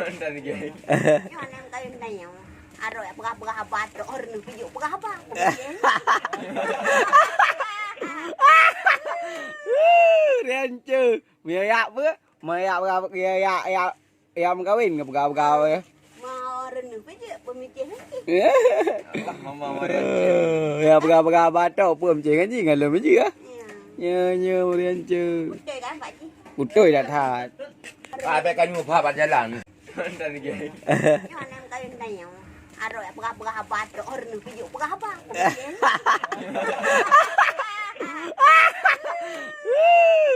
Dan gay. Yang nem kayu nanya. Aro ya pegah-pegah batok orang nu pijuk pegah apa? Rancu. Biaya apa? Maya berapa ya kawin ke pegawai ya. Mau orang nu pijuk pemikiran. Mama Maria. Ya pegawai batok pun macam ni kan lebih je ah. Nya rancu. Betul kan Pak Cik? Betul dah tat. Apa kan nyupa jalan. Dan gay. Yang nem kayu nanya. Aro ya pegah-pegah batok orang nu pijuk pegah apa?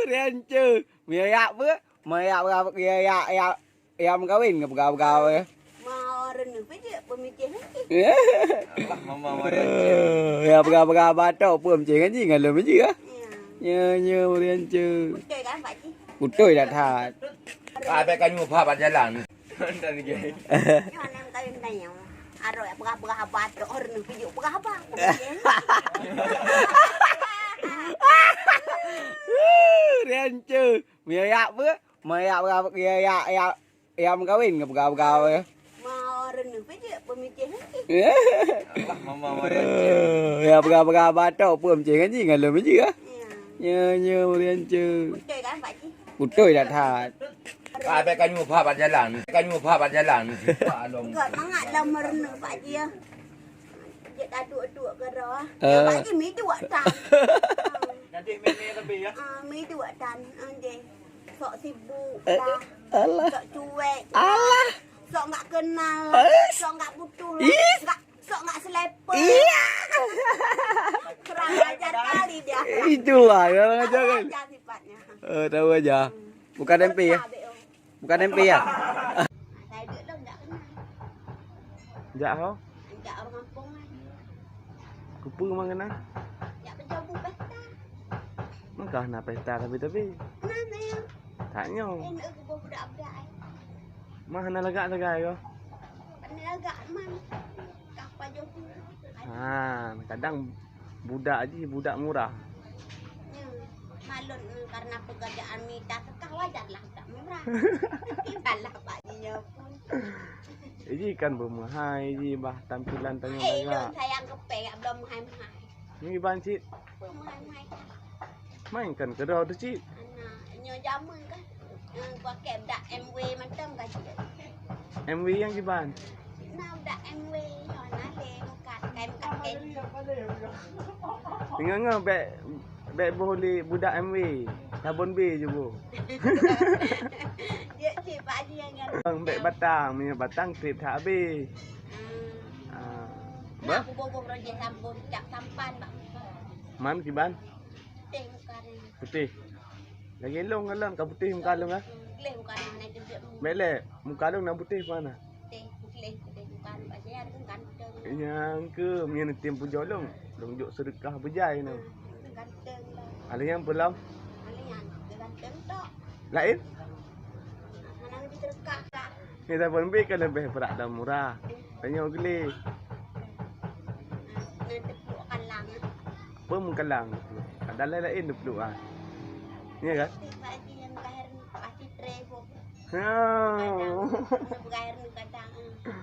Rancu. Biaya apa? Maya berapa ya kawin ke pegawai ya. Mau orang nu pijuk pemikiran. Mama Maria. Ya pegawai batok pun macam ni kan lebih je ah. Nya rancu. Betul kan Pak Cik? Betul dah tat. Apa kan nyupa jalan. Dan gay. Yang nem kayu nanya. Aro ya pegah-pegah batok orang nu pijuk pegah apa? Rancu. Biaya apa? Maya berapa ya kawin ke pegawai ya. Mau orang nu pijuk pemikiran. Mama Maria. Ya pegawai batok pun macam ni kan lebih je ah. Nya rancu. Betul kan Pak Cik? Betul dah tat. Apa kan nyupa jalan. Kan nyupa jalan. Alom. Enggak mangat lah merena Pak Cik ya. Dia dah dua-dua ke roh. Eh. Pak Cik mi dua tan. Nanti mini lebih ya. Mi dua tan. Dia sok sibuk Eh, lah. alah. Sok cuek. Alah. Sok enggak kenal. Eh. Sok enggak butuh. Ih. Sok enggak seleper. Iya. Kurang ajar kali dia. Itulah yang orang ajar kan. Ajar sifatnya. Tahu aja. Bukan MP ya. Bukan MP ya. Saya duduk lah enggak kenal. Jak kau. Enggak orang kampung kan. Kupu memang kenal. Enggak pencobu pesta. Maka nak pesta tapi. Mana ya? Tanya. Enak ke budak-budak. Mana lagak kau? Pandai agak man. Kapal joku. Kadang budak aja budak murah. Malun karena pekerjaan minta sekah wajarlah tak murah. Ibalah Pak Jinya pun. Ini kan bermahal ini bah tampilan tanya Don lagak. sayang kepe belum mahal-mahal. Ini ban cik. Mahal-mahal. Mainkan ke dah tu cik. Anak nyo jamun kan. Pakai dak MW macam kan cik. MV yang jiban. Nah dak MW yo nah le mukat kain kain. Tengok beg boleh budak MV. Sabun B je bu. Dia cik Pak Haji yang Bang beg batang, minyak batang krip tak habis. Nah, aku bobo projek sambung cak sampan Pak. Man kiban? Teh muka ni. Putih. Lagi long alam kau putih muka long ah. Leh muka ni naik gede. Bele, muka long nak putih mana? Teh leh muka ni Pak Jaya kan ganteng. Yang ke minyak nanti pun jolong. Longjok sedekah berjaya ni. Ganteng lah. Ada yang belum? Alian ganteng tok. Lain? Mana di terkak kak. Ni tak pun kan lebih berat dan murah. Tanya geli. Nanti peluk kalang. Apa mengkalang? Ada lain dia peluk ah. Ni kan? Teh Pak Haji yang kahir ni pasti trevo. Ha. Kahir ni kadang.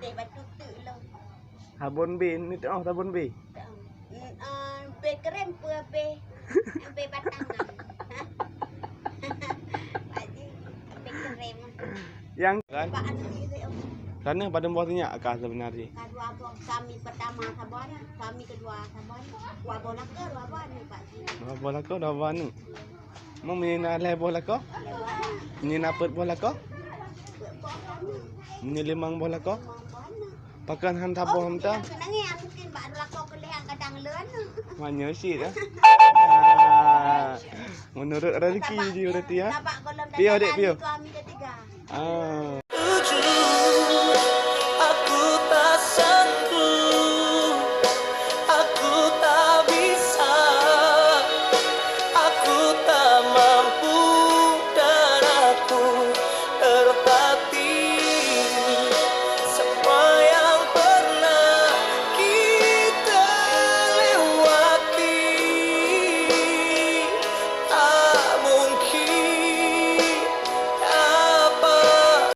Teh batu tu lah. Sabun B ni tu sabun B. Pe keren pe. Pe batang. Pak Haji pe keren. Yang kan? Pak anu ni saya. Karena pada bawah tanya akak sebenarnya. Kedua kami pertama Sabar, kami kedua Sabar. Dua bola ke dua bola ni Pak Ji. Dua bola kau dah wanu. Mau menina leh bola kau? Menina pet bola kau? Menyelimang bola kau? Pakan hantar bola hantar. Senang ya mungkin Pak Dula kau kelihan kadang leun. Mana sih dah? Menurut rezeki dia berarti ya. Dapat kolam Pio dek pio. kami ketiga.